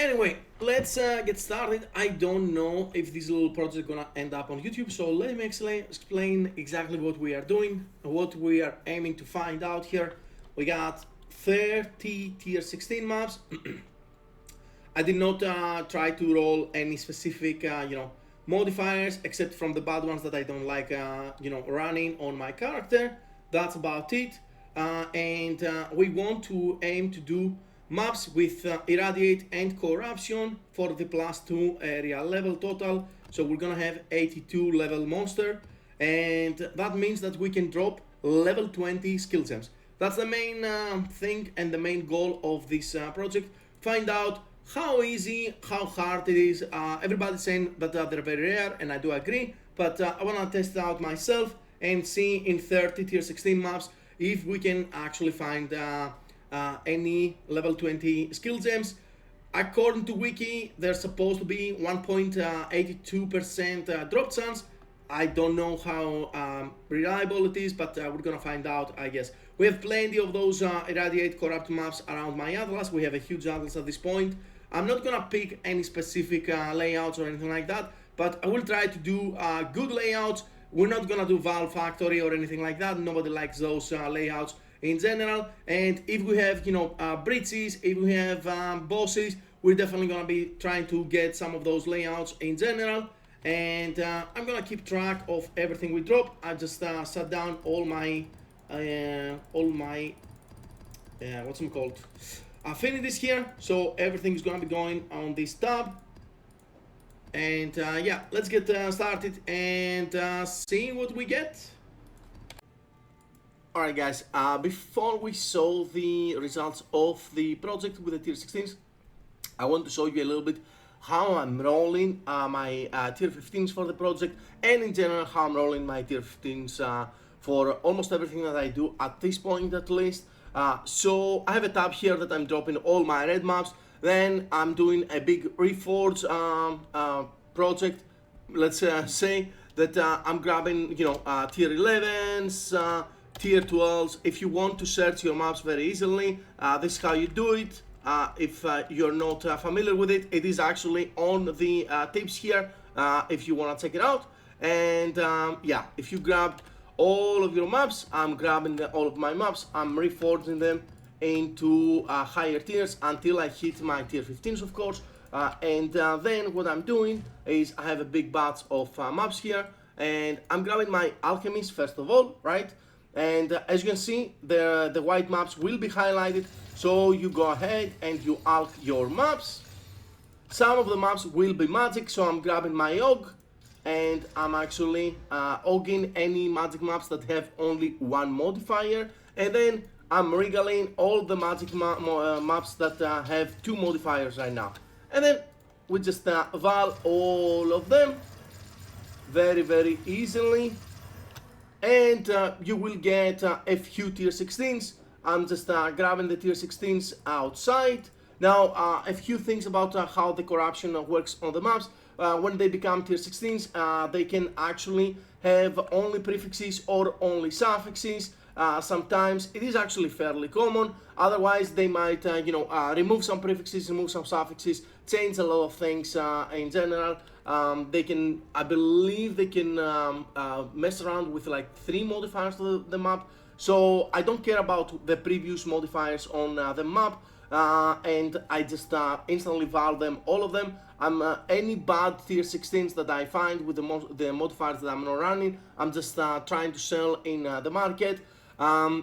Anyway, let's get started. I don't know if this little project is gonna end up on YouTube, so let me explain exactly what we are doing, what we are aiming to find out here. We got 30 tier 16 maps. I did not try to roll any specific, modifiers, except from the bad ones that I don't like, running on my character. That's about it. And we want to aim to do maps with irradiate and corruption for the +2 area level total. So we're gonna have 82 level monster, and that means that we can drop level 20 skill gems. That's the main thing and the main goal of this project. Find out how easy, how hard it is. Everybody's saying that they're very rare, and I do agree, but I wanna test it out myself and see in 30 tier 16 maps if we can actually find any level 20 skill gems. According to Wiki, there's supposed to be 1.82% drop chance. I don't know how reliable it is, but we're gonna find out, I guess. We have plenty of those irradiate corrupt maps around my atlas. We have a huge atlas at this point. I'm not gonna pick any specific layouts or anything like that, but I will try to do good layouts. We're not gonna do Valve Factory or anything like that. Nobody likes those layouts in general. And if we have, bridges, if we have bosses, we're definitely gonna be trying to get some of those layouts in general. And I'm gonna keep track of everything we drop. I just sat down all my what's them called, affinities here, so everything is gonna be going on this tab. And yeah, let's get started and see what we get. Alright guys, before we saw the results of the project with the tier 16s, I want to show you a little bit how I'm rolling my tier 15s for the project, and in general how I'm rolling my tier 15s for almost everything that I do at this point at least. So I have a tab here that I'm dropping all my red maps. Then I'm doing a big reforge project. Let's say that I'm grabbing, tier 11s, tier 12s. If you want to search your maps very easily, this is how you do it. If you're not familiar with it, it is actually on the tips here if you want to check it out. And yeah, if you grab all of your maps, I'm grabbing all of my maps, I'm reforging them into higher tiers until I hit my tier 15s, of course. And then what I'm doing is I have a big batch of maps here, and I'm grabbing my alchemies first of all, right? And as you can see, the white maps will be highlighted, so you go ahead and you alch your maps. Some of the maps will be magic, so I'm grabbing my Og, and I'm actually ogging any magic maps that have only one modifier, and then I'm regaling all the magic maps that have two modifiers right now. And then we just val all of them very easily, and you will get a few tier 16s. I'm just grabbing the tier 16s outside. Now a few things about how the corruption works on the maps. When they become tier 16s, they can actually have only prefixes or only suffixes. Sometimes it is actually fairly common. Otherwise, they might, remove some prefixes, remove some suffixes, change a lot of things in general. They can, I believe, they can mess around with like 3 modifiers to the map. So I don't care about the previous modifiers on the map. And I just instantly val them, all of them. Any bad tier 16s that I find with the modifiers that I'm not running, I'm just trying to sell in the market. The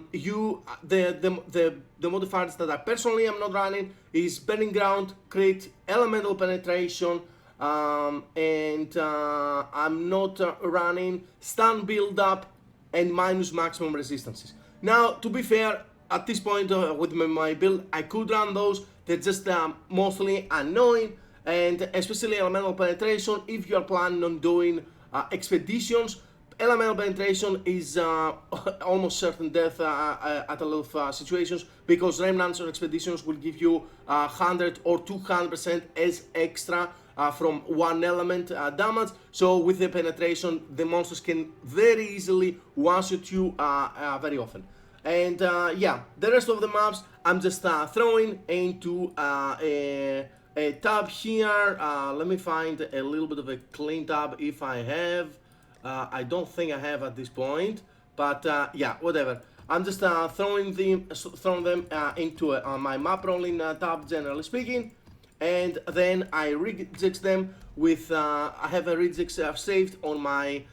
modifiers that I personally am not running is Burning Ground, Crit, Elemental Penetration, and I'm not running Stun Build Up and minus maximum resistances. Now, to be fair, at this point with my build, I could run those. They're just mostly annoying, and especially Elemental Penetration. If you are planning on doing expeditions, Elemental Penetration is almost certain death at a lot of situations, because Remnants or Expeditions will give you 100 or 200% as extra from one element damage. So with the penetration, the monsters can very easily one-shot you very often. And yeah, the rest of the maps I'm just throwing into a a tab here. Let me find a little bit of a clean tab if I have. I don't think I have at this point, but yeah, whatever. I'm just throwing them into my map rolling tab, generally speaking, and then I regex them with, I have a regex saved on my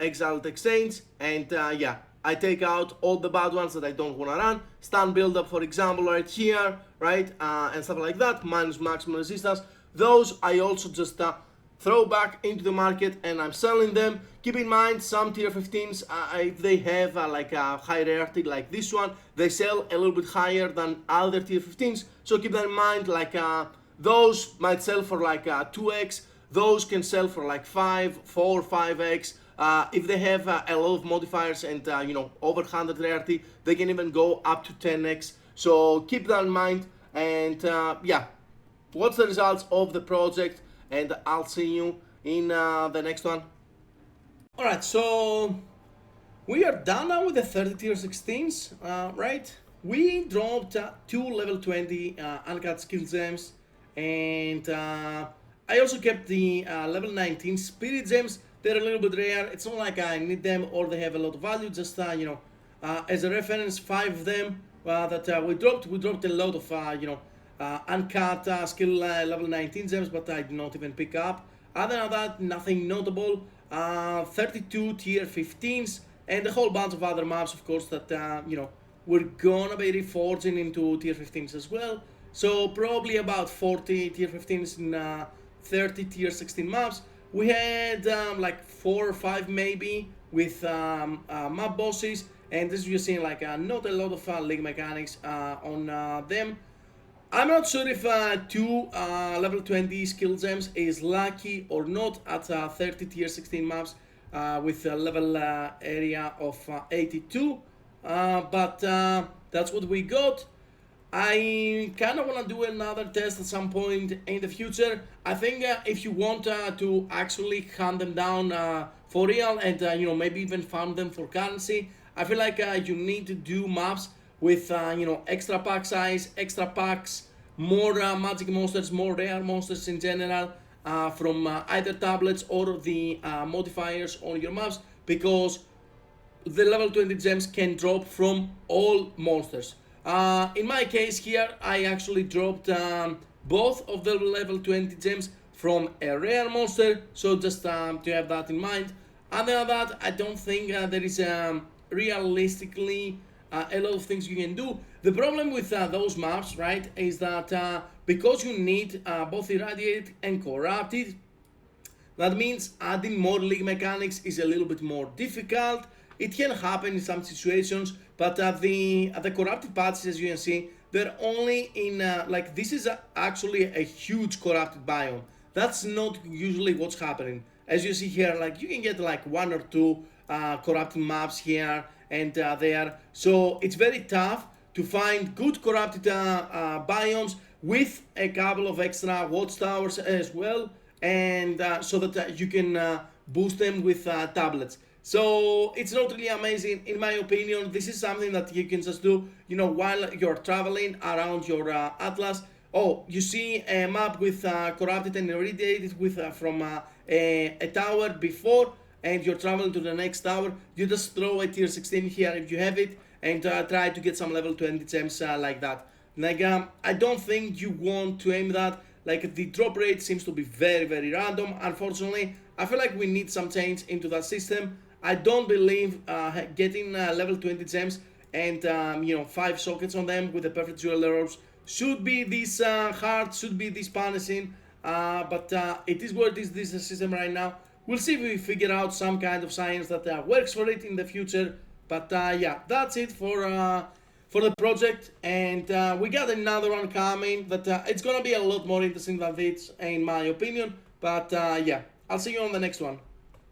Exile exchange, and yeah, I take out all the bad ones that I don't want to run. Stun build up, for example, right here, right, and stuff like that, minus maximum resistance. Those I also just throw back into the market and I'm selling them. Keep in mind, some tier 15s, if they have like a high rarity like this one, they sell a little bit higher than other tier 15s. So keep that in mind, like those might sell for like 2x, those can sell for like 5, 4, 5x. If they have a lot of modifiers and you know, over 100 rarity, they can even go up to 10x. So keep that in mind, and yeah, what's the results of the project, and I'll see you in the next one. Alright, so we are done now with the 30 tier 16s, right? We dropped 2 level 20 uncut skill gems, and I also kept the level 19 spirit gems. They're a little bit rare. It's not like I need them or they have a lot of value, just you know, as a reference, 5 of them that we dropped a lot of you know, uncut skill level 19 gems, but I did not even pick up. Other than that, nothing notable. 32 tier 15s and a whole bunch of other maps, of course, that you know, we're gonna be reforging into tier 15s as well. So probably about 40 tier 15s in 30 tier 16 maps. We had like 4 or 5 maybe with map bosses, and as you're seeing, like not a lot of league mechanics on them. I'm not sure if 2 level 20 skill gems is lucky or not at 30 tier 16 maps with a level area of 82, but that's what we got. I kind of want to do another test at some point in the future. I think if you want to actually hunt them down for real and you know, maybe even farm them for currency, I feel like you need to do maps with you know, extra pack size, extra packs, more magic monsters, more rare monsters in general from either tablets or the modifiers on your maps, because the level 20 gems can drop from all monsters. In my case here, I actually dropped both of the level 20 gems from a rare monster, so just to have that in mind. Other than that, I don't think there is realistically a lot of things you can do. The problem with those maps, right, is that because you need both irradiated and corrupted, that means adding more league mechanics is a little bit more difficult. It can happen in some situations, but the corrupted patches, as you can see, they're only in like, this is actually a huge corrupted biome. That's not usually what's happening. As you see here, like, you can get like 1 or 2 corrupted maps here and there. So it's very tough to find good corrupted biomes with a couple of extra watchtowers as well, and so that you can boost them with tablets. So it's not really amazing, in my opinion. This is something that you can just do, you know, while you're traveling around your atlas. Oh, you see a map with corrupted and irradiated with from a tower before, and you're traveling to the next tower. You just throw a tier 16 here if you have it, and try to get some level 20 gems like that. Like, I don't think you want to aim that. Like, the drop rate seems to be very, very random, unfortunately. I feel like we need some change into that system. I don't believe getting level 20 gems and you know, 5 sockets on them with the perfect jewel arrows should be this hard, should be this punishing, but it is what it is. This system right now. We'll see if we figure out some kind of science that works for it in the future. But yeah, that's it for the project, and we got another one coming that it's gonna be a lot more interesting than this, in my opinion. But yeah, I'll see you on the next one.